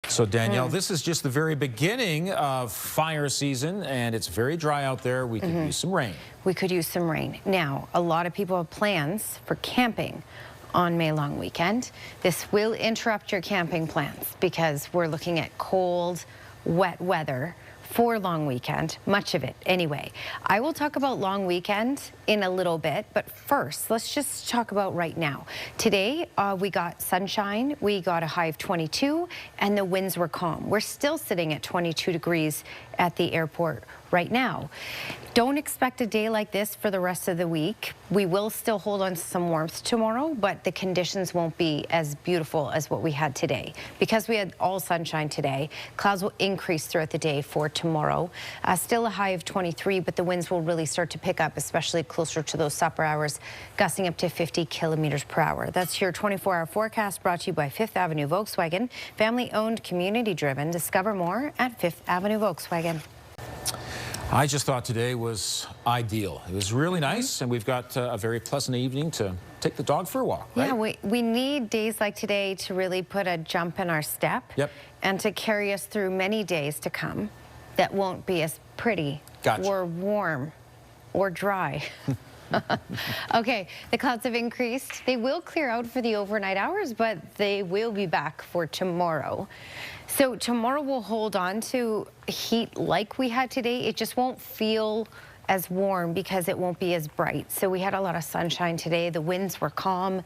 So, Danielle, this is just the very beginning of fire season, and it's very dry out there. We could use some rain. We could use some rain. Now, a lot of people have plans for camping on May long weekend. This will interrupt your camping plans because we're looking at cold, wet weather for long weekend, much of it anyway. I will talk about long weekend in a little bit, but first, let's just talk about right now. Today, we got sunshine, we got a high of 22, and the winds were calm. We're still sitting at 22 degrees at the airport right now. Don't expect a day like this for the rest of the week. We will still hold on to some warmth tomorrow, but the conditions won't be as beautiful as what we had today. Because we had all sunshine today, clouds will increase throughout the day for tomorrow. Still a high of 23, but the winds will really start to pick up, especially closer to those supper hours, gusting up to 50 kilometers per hour. That's your 24-hour forecast brought to you by Fifth Avenue Volkswagen. Family-owned, community-driven. Discover more at Fifth Avenue Volkswagen. I just thought today was ideal. It was really nice, and we've got a very pleasant evening to take the dog for a walk, right? Yeah, we need days like today to really put a jump in our step and to carry us through many days to come that won't be as pretty or warm or dry. Okay, the clouds have increased. They will clear out for the overnight hours, but they will be back for tomorrow. So tomorrow we'll hold on to heat like we had today. It just won't feel as warm because it won't be as bright. So we had a lot of sunshine today. The winds were calm.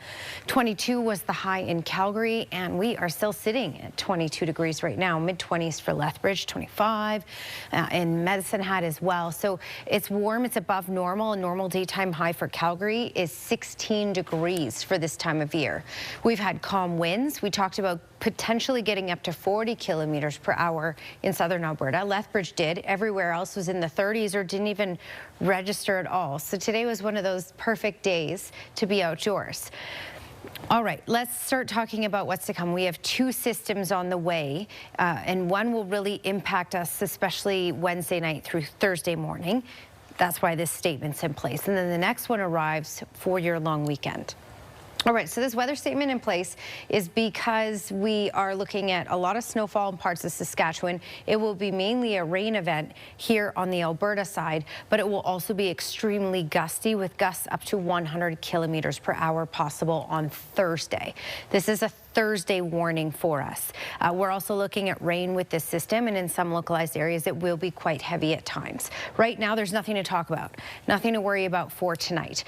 22 was the high in Calgary, and we are still sitting at 22 degrees right now. Mid-20s for Lethbridge, 25, and Medicine Hat as well. So it's warm. It's above normal. A normal daytime high for Calgary is 16 degrees for this time of year. We've had calm winds. We talked about potentially getting up to 40 kilometers per hour in southern Alberta. Lethbridge did. Everywhere else was in the 30s or didn't even register at all. So today was one of those perfect days to be outdoors. All right, let's start talking about what's to come. We have two systems on the way, and one will really impact us, especially Wednesday night through Thursday morning. That's why this statement's in place. And then the next one arrives for your long weekend. All right, so this weather statement in place is because we are looking at a lot of snowfall in parts of Saskatchewan. It will be mainly a rain event here on the Alberta side, but it will also be extremely gusty with gusts up to 100 kilometers per hour possible on Thursday. This is a Thursday warning for us. We're also looking at rain with this system, and in some localized areas it will be quite heavy at times. Right now there's nothing to talk about, nothing to worry about for tonight.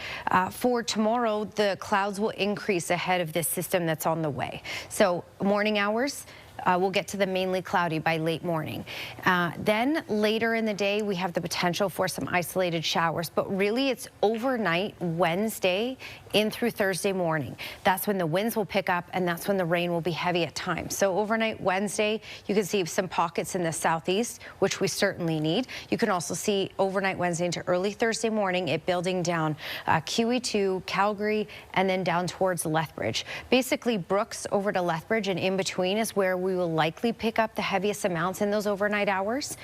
For tomorrow, the clouds will increase ahead of this system that's on the way. So morning hours, we'll get to the mainly cloudy by late morning. Then later in the day, we have the potential for some isolated showers, but really it's overnight Wednesday in through Thursday morning. That's when the winds will pick up, and that's when the rain will be heavy at times. So overnight Wednesday, you can see some pockets in the southeast, which we certainly need. You can also see overnight Wednesday into early Thursday morning, it building down QE2, Calgary, and then down towards Lethbridge. Basically, Brooks over to Lethbridge and in between is where we will likely pick up the heaviest amounts in those overnight hours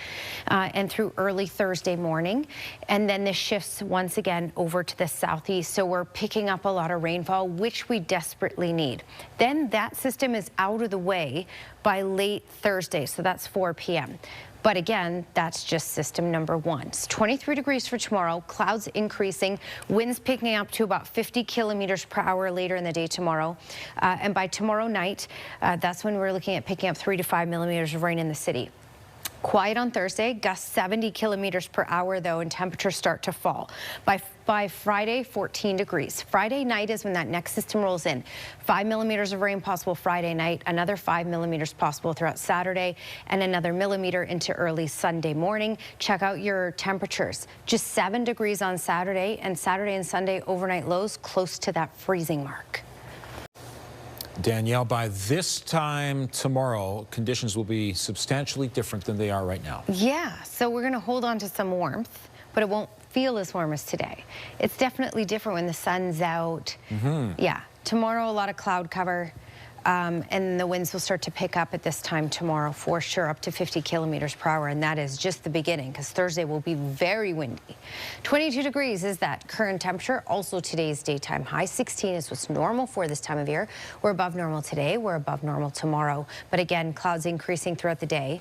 and through early Thursday morning. And then this shifts once again over to the southeast. So we're picking up a lot of rainfall, which we desperately need. Then that system is out of the way by late Thursday. So that's 4 p.m. But again, that's just system number one. It's 23 degrees for tomorrow, clouds increasing, winds picking up to about 50 kilometers per hour later in the day tomorrow. And by tomorrow night, that's when we're looking at picking up 3 to 5 millimeters of rain in the city. Quiet on Thursday, gusts 70 kilometers per hour though, and temperatures start to fall. By Friday, 14 degrees. Friday night is when that next system rolls in. 5 millimeters of rain possible Friday night, another 5 millimeters possible throughout Saturday, and another millimeter into early Sunday morning. Check out your temperatures. Just 7 degrees on Saturday, and Sunday overnight lows close to that freezing mark. Danielle, by this time tomorrow, conditions will be substantially different than they are right now. Yeah, so we're going to hold on to some warmth, but it won't feel as warm as today. It's definitely different when the sun's out. Yeah, tomorrow a lot of cloud cover. And the winds will start to pick up at this time tomorrow for sure, up to 50 kilometers per hour. And that is just the beginning, because Thursday will be very windy. 22 degrees is that current temperature. Also today's daytime high. 16 is what's normal for this time of year. We're above normal today. We're above normal tomorrow. But again, clouds increasing throughout the day.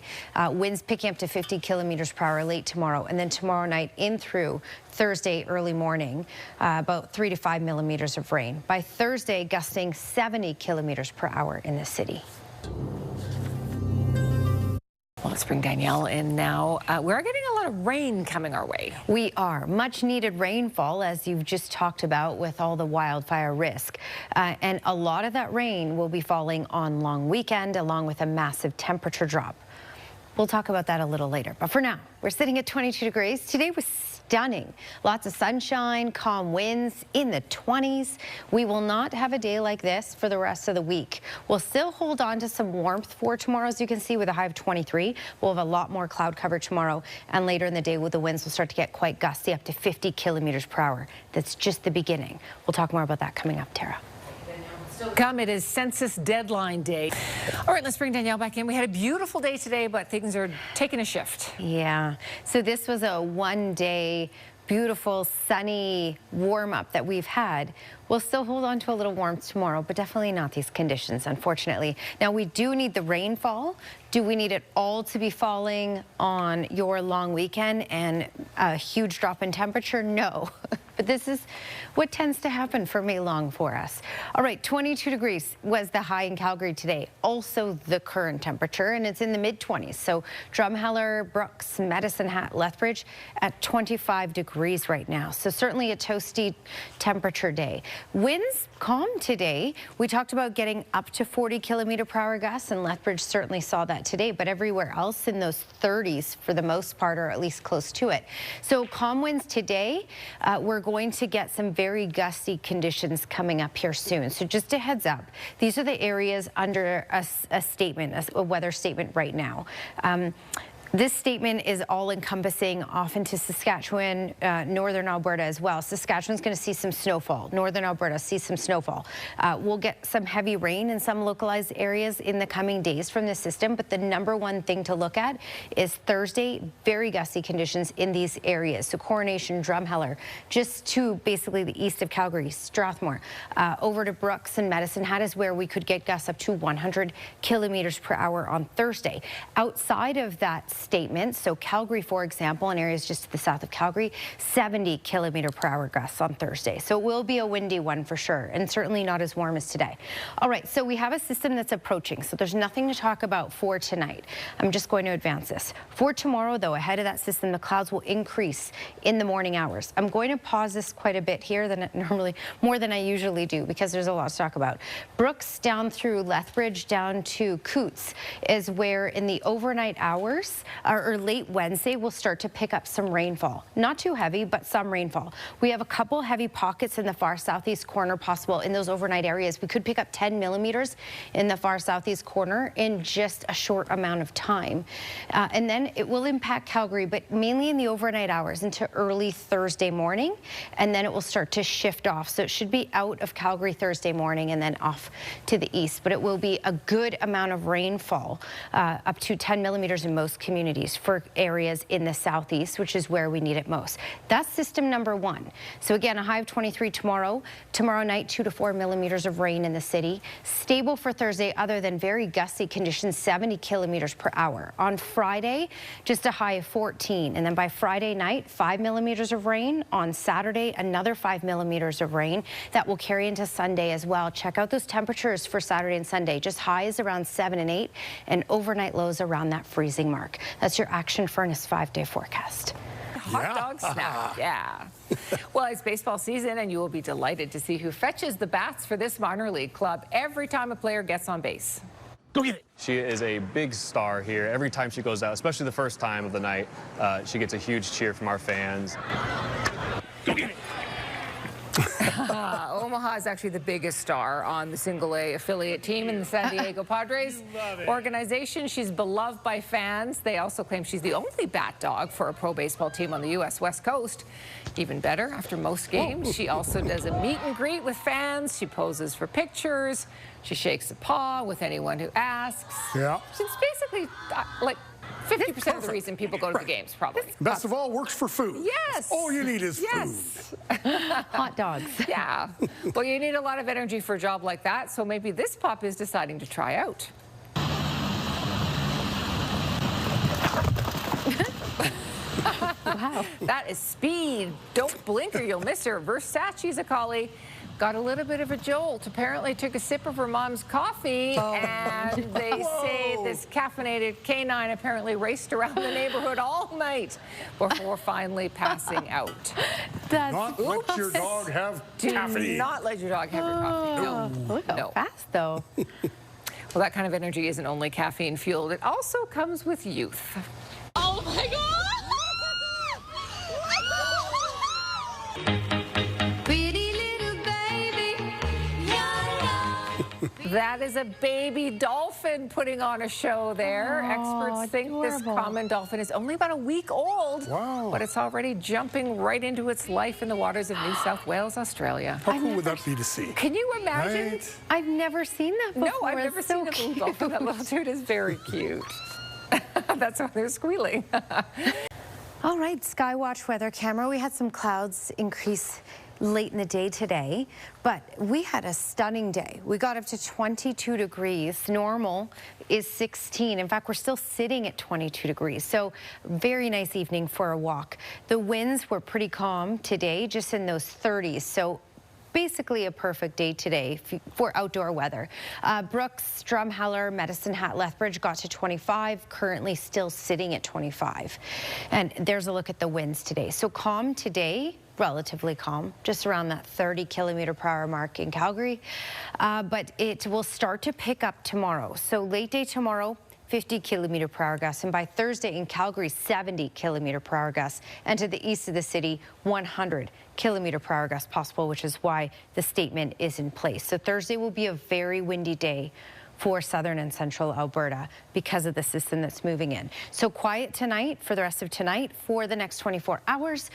Winds picking up to 50 kilometers per hour late tomorrow. And then tomorrow night in through Thursday early morning, about 3 to 5 millimeters of rain. By Thursday, gusting 70 kilometers per hour in the city. Well, let's bring Danielle in now. We're getting a lot of rain coming our way. We are. Much needed rainfall, as you've just talked about, with all the wildfire risk. And a lot of that rain will be falling on long weekend, along with a massive temperature drop. We'll talk about that a little later. But for now, we're sitting at 22 degrees. Today was stunning. Lots of sunshine, calm winds in the 20s. We will not have a day like this for the rest of the week. We'll still hold on to some warmth for tomorrow, as you can see, with a high of 23. We'll have a lot more cloud cover tomorrow. And later in the day, the winds will start to get quite gusty, up to 50 kilometers per hour. That's just the beginning. We'll talk more about that coming up, Tara. Come, it is census deadline day. All right, let's bring Danielle back in. We had a beautiful day today, but things are taking a shift. Yeah, so this was a one-day beautiful sunny warm-up that we've had. We'll still hold on to a little warmth tomorrow, but definitely not these conditions, unfortunately. Now, we do need the rainfall. Do we need it all to be falling on your long weekend and a huge drop in temperature? No. But this is what tends to happen for May long for us. All right, 22 degrees was the high in Calgary today. Also the current temperature, and it's in the mid-20s. So Drumheller, Brooks, Medicine Hat, Lethbridge at 25 degrees right now. So certainly a toasty temperature day. Winds calm today. We talked about getting up to 40 kilometer per hour gusts, and Lethbridge certainly saw that today, but everywhere else in those 30s for the most part, or at least close to it. So calm winds today. We're going to get some very gusty conditions coming up here soon. So just a heads up, these are the areas under a statement, a weather statement right now. This statement is all-encompassing off into Saskatchewan, northern Alberta as well. Saskatchewan's going to see some snowfall. Northern Alberta sees some snowfall. We'll get some heavy rain in some localized areas in the coming days from this system, but the number one thing to look at is Thursday, very gusty conditions in these areas. So Coronation, Drumheller, just to basically the east of Calgary, Strathmore, over to Brooks and Medicine Hat is where we could get gusts up to 100 kilometers per hour on Thursday. Outside of that statement, so Calgary, for example, in areas just to the south of Calgary, 70 kilometer per hour gusts on Thursday. So it will be a windy one for sure, and certainly not as warm as today. All right, so we have a system that's approaching, so there's nothing to talk about for tonight. I'm just going to advance this. For tomorrow, though, ahead of that system, the clouds will increase in the morning hours. I'm going to pause this quite a bit here than normally, more than I usually do, because there's a lot to talk about. Brooks down through Lethbridge down to Coots is where in the overnight hours or late Wednesday, we'll start to pick up some rainfall. Not too heavy, but some rainfall. We have a couple heavy pockets in the far southeast corner possible in those overnight areas. We could pick up 10 millimeters in the far southeast corner in just a short amount of time. And then it will impact Calgary, but mainly in the overnight hours into early Thursday morning. And then it will start to shift off. So it should be out of Calgary Thursday morning and then off to the east. But it will be a good amount of rainfall, up to 10 millimeters in most communities for areas in the southeast, which is where we need it most. That's system number one. So again, a high of 23 tomorrow. Tomorrow night, 2 to 4 millimeters of rain in the city. Stable for Thursday, other than very gusty conditions, 70 kilometers per hour. On Friday, just a high of 14. And then by Friday night, 5 millimeters of rain. On Saturday, another 5 millimeters of rain. That will carry into Sunday as well. Check out those temperatures for Saturday and Sunday. Just highs around 7 and 8 and overnight lows around that freezing mark. That's your Action Furnace 5-day forecast. Hot dog snack, yeah. Well, it's baseball season, and you will be delighted to see who fetches the bats for this minor league club every time a player gets on base. Go get it. She is a big star here. Every time she goes out, especially the first time of the night, she gets a huge cheer from our fans. Oh Omaha is actually the biggest star on the single A affiliate team in the San Diego Padres organization. She's beloved by fans. They also claim she's the only bat dog for a pro baseball team on the U.S. West Coast. Even better, after most games, she also does a meet and greet with fans. She poses for pictures. She shakes a paw with anyone who asks. Yeah. She's basically like 50% of the reason people go to the games, probably. Best of all, works for food. Yes. All you need is food. Hot dogs. Yeah. Well, you need a lot of energy for a job like that, so maybe this pup is deciding to try out. Wow. That is speed. Don't blink or you'll miss her. Versace's a collie. Got a little bit of a jolt. Apparently took a sip of her mom's coffee, and they say this caffeinated canine apparently raced around the neighborhood all night before finally passing out. Not let your dog have caffeine. Do not let your dog have your coffee. No. Look how fast, though. Well, that kind of energy isn't only caffeine fueled. It also comes with youth. Oh my God! That is a baby dolphin putting on a show there. Experts think this common dolphin is only about a week old, but it's already jumping right into its life in the waters of New South Wales, Australia. How cool would that be to see? Can you imagine? Right? I've never seen that before. No, I've never seen a little dolphin. That little dude is very cute. That's why they're squealing. All right, Skywatch weather camera. We had some clouds increase late in the day today, but we had a stunning day. We got up to 22 degrees. Normal is 16. In fact, we're still sitting at 22 degrees. So very nice evening for a walk. The winds were pretty calm today, just in those 30s. So basically a perfect day today for outdoor weather. Brooks, Drumheller, Medicine Hat, Lethbridge got to 25, currently still sitting at 25. And there's a look at the winds today. So calm today, relatively calm, just around that 30 kilometer per hour mark in Calgary. But it will start to pick up tomorrow. So late day tomorrow, 50 kilometer per hour gusts, and by Thursday in Calgary, 70 kilometer per hour gusts, and to the east of the city, 100 kilometer per hour gusts possible, which is why the statement is in place. So Thursday will be a very windy day for southern and central Alberta because of the system that's moving in. So quiet tonight for the rest of tonight for the next 24 hours.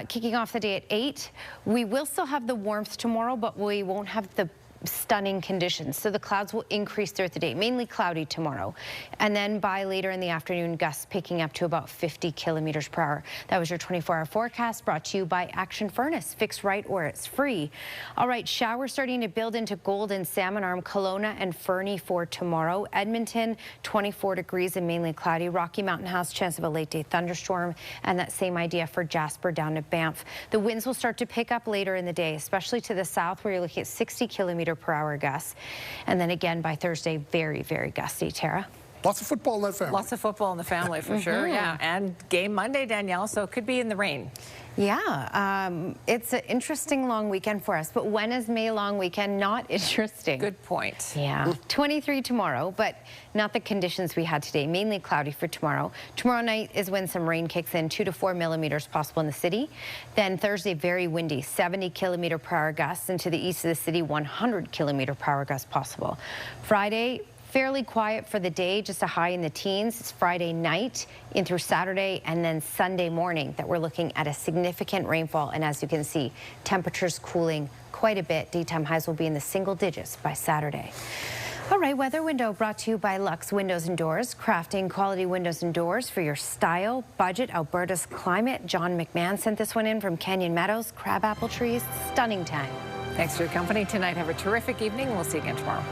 Kicking off the day at 8. We will still have the warmth tomorrow, but we won't have the stunning conditions. So the clouds will increase throughout the day, mainly cloudy tomorrow. And then by later in the afternoon, gusts picking up to about 50 kilometers per hour. That was your 24-hour forecast brought to you by Action Furnace. Fix right where it's free. All right, showers starting to build into Golden, Salmon Arm, Kelowna and Fernie for tomorrow. Edmonton, 24 degrees and mainly cloudy. Rocky Mountain House, chance of a late day thunderstorm. And that same idea for Jasper down to Banff. The winds will start to pick up later in the day, especially to the south where you're looking at 60 kilometer per hour gusts. And then again by Thursday, very, very gusty. Tara? Lots of football in that family. Lots of football in the family for sure, yeah. And game Monday, Danielle, so it could be in the rain. Yeah, it's an interesting long weekend for us, but when is May long weekend not interesting? Good point. Yeah, 23 tomorrow, but not the conditions we had today. Mainly cloudy for tomorrow. Tomorrow night is when some rain kicks in, 2 to 4 millimeters possible in the city. Then Thursday, very windy, 70 kilometer per hour gusts, and to the east of the city, 100 kilometer per hour gusts possible. Friday, fairly quiet for the day, just a high in the teens. It's Friday night in through Saturday and then Sunday morning that we're looking at a significant rainfall. And as you can see, temperatures cooling quite a bit. Daytime highs will be in the single digits by Saturday. All right, weather window brought to you by Lux Windows and Doors, crafting quality windows and doors for your style, budget, Alberta's climate. John McMahon sent this one in from Canyon Meadows, crabapple trees, stunning time. Thanks for your company tonight. Have a terrific evening. We'll see you again tomorrow.